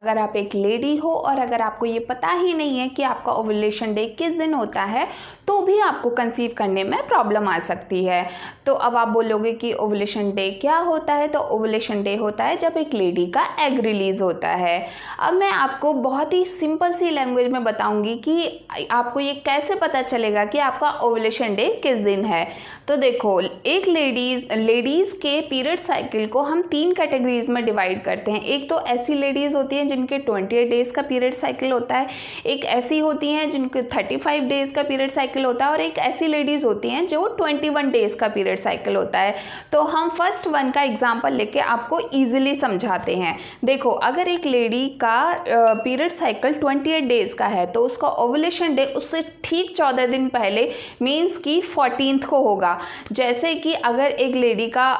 अगर आप एक लेडी हो और अगर आपको ये पता ही नहीं है कि आपका ओव्यूलेशन डे किस दिन होता है, तो भी आपको कंसीव करने में प्रॉब्लम आ सकती है। तो अब आप बोलोगे कि ओव्यूलेशन डे क्या होता है? तो ओव्यूलेशन डे होता है जब एक लेडी का एग रिलीज होता है। अब मैं आपको बहुत ही सिंपल सी लैंग्वेज में बताऊंगी कि आपको ये कैसे पता चलेगा कि आपका ओव्यूलेशन डे किस दिन है। तो देखो, एक लेडीज़ के पीरियड साइकिल को हम 3 कैटेगरीज में डिवाइड करते हैं। एक तो ऐसी लेडीज़ होती हैं जिनके 28 डेज़ का पीरियड साइकिल होता है, एक ऐसी होती हैं जिनके 35 डेज़ का पीरियड साइकिल होता है, और एक ऐसी लेडीज़ होती हैं जो 21 डेज़ का पीरियड साइकिल होता है। तो हम फर्स्ट वन का एग्जाम्पल लेके आपको ईजिली समझाते हैं। देखो, अगर एक लेडी का पीरियड साइकिल 28 डेज़ का है तो उसका ओव्यूलेशन डे उससे ठीक 14 दिन पहले मीन्स कि 14th को होगा। जैसे कि अगर एक लेडी का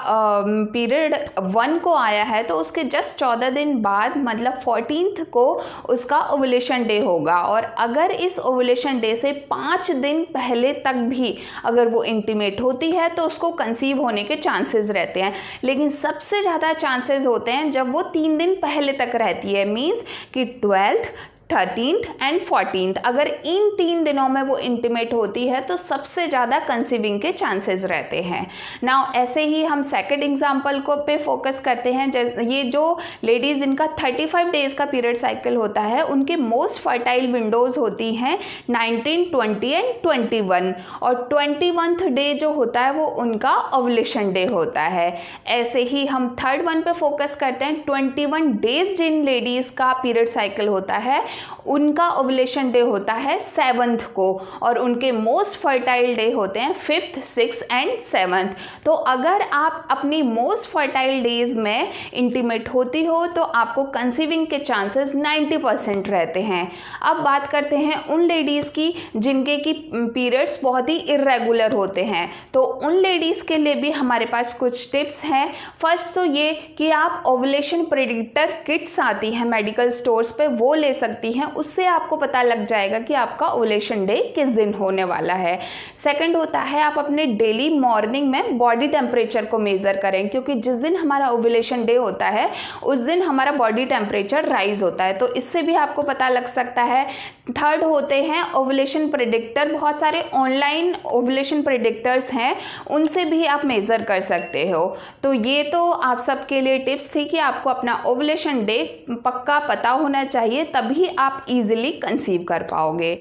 पीरियड 1 को आया है तो उसके जस्ट 14 दिन बाद मतलब 14th को उसका ओव्यूलेशन डे होगा। और अगर इस ओव्यूलेशन डे से 5 दिन पहले तक भी अगर वो इंटीमेट होती है तो उसको कंसीव होने के चांसेस रहते हैं। लेकिन सबसे ज़्यादा चांसेस होते हैं जब वो 3 दिन पहले तक रहती है, मीन्स कि 12th, 13th एंड 14th। अगर इन 3 दिनों में वो इंटीमेट होती है तो सबसे ज़्यादा कंसीविंग के चांसेस रहते हैं। नाउ ऐसे ही हम सेकंड एग्जांपल को पे फोकस करते हैं। ये जो लेडीज़ जिनका 35 डेज़ का पीरियड साइकिल होता है उनके मोस्ट फर्टाइल विंडोज़ होती हैं 19, 20 एंड 21, और 21th डे जो होता है वो उनका ओव्यूलेशन डे होता है। ऐसे ही हम थर्ड वन पे फोकस करते हैं। 21 डेज़ जिन लेडीज़ का पीरियड साइकिल होता है उनका ओव्यूलेशन डे होता है 7th को, और उनके मोस्ट फर्टाइल डे होते हैं 5th, 6th एंड 7th। तो अगर आप अपनी मोस्ट फर्टाइल डेज में इंटीमेट होती हो तो आपको कंसीविंग के चांसेस 90% रहते हैं। अब बात करते हैं उन लेडीज़ की जिनके की पीरियड्स बहुत ही इर्रेगुलर होते हैं। तो उन लेडीज़ के लिए भी हमारे पास कुछ टिप्स हैं। फर्स्ट तो ये कि आप ओव्यूलेशन प्रेडिक्टर किट्स आती हैं मेडिकल स्टोर्स पे, वो ले सकती हैं। उससे आपको पता लग जाएगा कि आपका ओव्यूलेशन डे किस दिन होने वाला है। सेकंड होता है आप अपने डेली मॉर्निंग में बॉडी टेम्परेचर को मेज़र करें, क्योंकि जिस दिन हमारा ओव्यूलेशन डे होता है उस दिन हमारा बॉडी टेम्परेचर राइज होता है, तो इससे भी आपको पता लग सकता है। थर्ड होते हैं ओव्यूलेशन प्रेडिक्टर। बहुत सारे ऑनलाइन ओव्यूलेशन प्रेडिक्टर्स हैं, उनसे भी आप मेज़र कर सकते हो। तो ये तो आप सबके लिए टिप्स थी कि आपको अपना ओव्यूलेशन डे पक्का पता होना चाहिए, तभी आप इजीली कंसीव कर पाओगे।